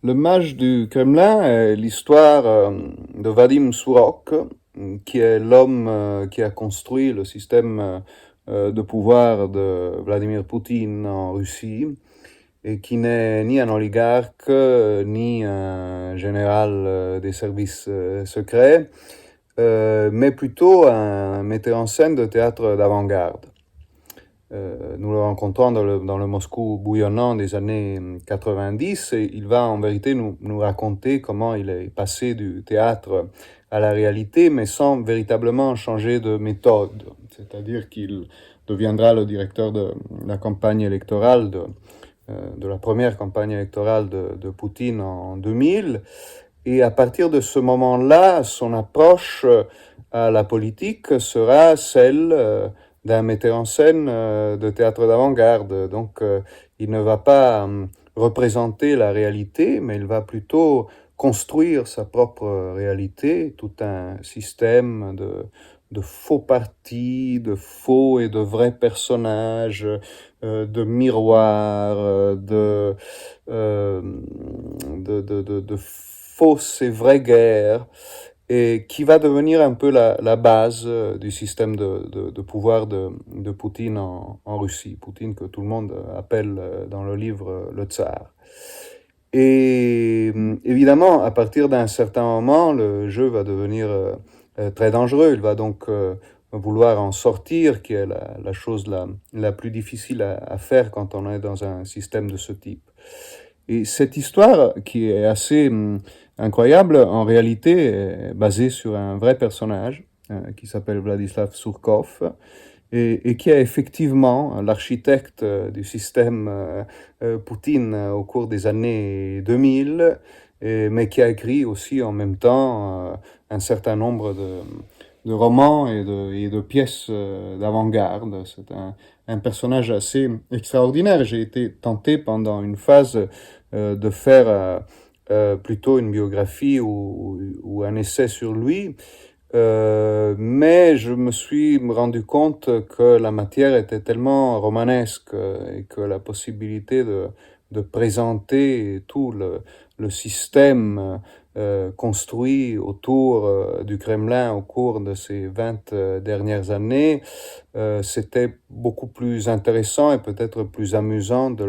Le mage du Kremlin est l'histoire de Vadim Sourok, qui est l'homme qui a construit le système de pouvoir de Vladimir Poutine en Russie, et qui n'est ni un oligarque, ni un général des services secrets, mais plutôt un metteur en scène de théâtre d'avant-garde. Nous le rencontrons dans le Moscou bouillonnant des années 90 et il va en vérité nous raconter comment il est passé du théâtre à la réalité, mais sans véritablement changer de méthode. C'est-à-dire qu'il deviendra le directeur de la campagne électorale, de la première campagne électorale de Poutine en 2000. Et à partir de ce moment-là, son approche à la politique sera celle d'un metteur en scène de théâtre d'avant-garde. Donc, il ne va pas représenter la réalité, mais il va plutôt construire sa propre réalité, tout un système de faux partis, de faux et de vrais personnages, de miroirs, de fausses et vraies guerres, et qui va devenir un peu la base du système de pouvoir de Poutine en Russie. Poutine que tout le monde appelle dans le livre le tsar. Et évidemment, à partir d'un certain moment, le jeu va devenir très dangereux. Il va donc vouloir en sortir, qui est la chose la plus difficile à faire quand on est dans un système de ce type. Et cette histoire, qui est assez incroyable, en réalité est basée sur un vrai personnage qui s'appelle Vladislav Surkov et qui est effectivement l'architecte du système Poutine au cours des années 2000, mais qui a écrit aussi en même temps un certain nombre de romans et de pièces d'avant-garde. C'est un personnage assez extraordinaire. J'ai été tenté pendant une phase de faire plutôt une biographie ou un essai sur lui, mais je me suis rendu compte que la matière était tellement romanesque et que la possibilité de présenter tout le système construit autour du Kremlin au cours de ces 20 dernières années, c'était beaucoup plus intéressant et peut-être plus amusant de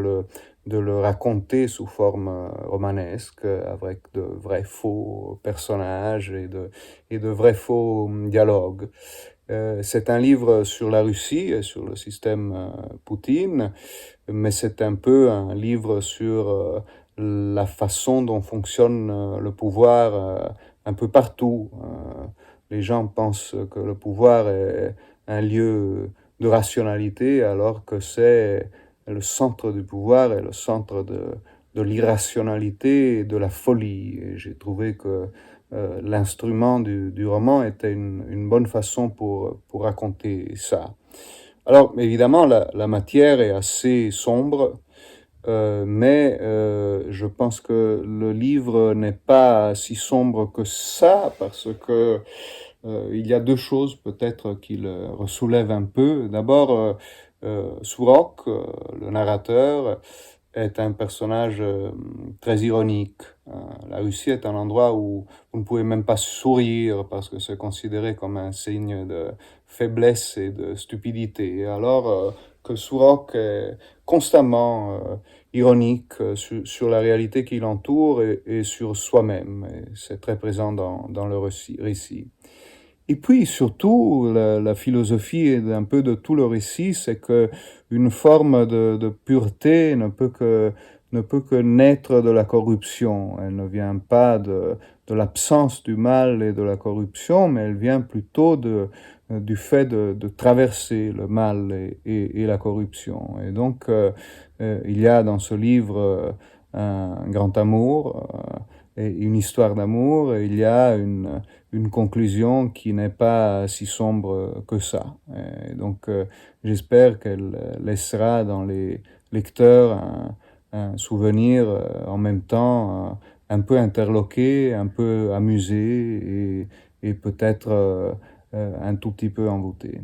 le raconter sous forme romanesque, avec de vrais faux personnages et de vrais faux dialogues. C'est un livre sur la Russie et sur le système Poutine, mais c'est un peu un livre sur la façon dont fonctionne le pouvoir un peu partout. Les gens pensent que le pouvoir est un lieu de rationalité, alors que c'est le centre du pouvoir et le centre de l'irrationalité et de la folie. Et j'ai trouvé que l'instrument du roman était une bonne façon pour raconter ça. Alors, évidemment, la matière est assez sombre, mais je pense que le livre n'est pas si sombre que ça, parce que il y a deux choses peut-être qui le soulèvent un peu. D'abord, Sourok, le narrateur, est un personnage très ironique. La Russie est un endroit où vous ne pouvez même pas sourire parce que c'est considéré comme un signe de faiblesse et de stupidité. Alors que Sourok est constamment ironique sur la réalité qui l'entoure et sur soi-même. Et c'est très présent dans le récit. Et puis surtout, la philosophie d'un peu de tout le récit, c'est que une forme de pureté ne peut que naître de la corruption. Elle ne vient pas de l'absence du mal et de la corruption, mais elle vient plutôt du fait de traverser le mal et la corruption. Et donc, il y a dans ce livre un grand amour et une histoire d'amour, et il y a une conclusion qui n'est pas si sombre que ça. Et donc, j'espère qu'elle laissera dans les lecteurs un souvenir en même temps un peu interloqué, un peu amusé et peut-être un tout petit peu envoûté.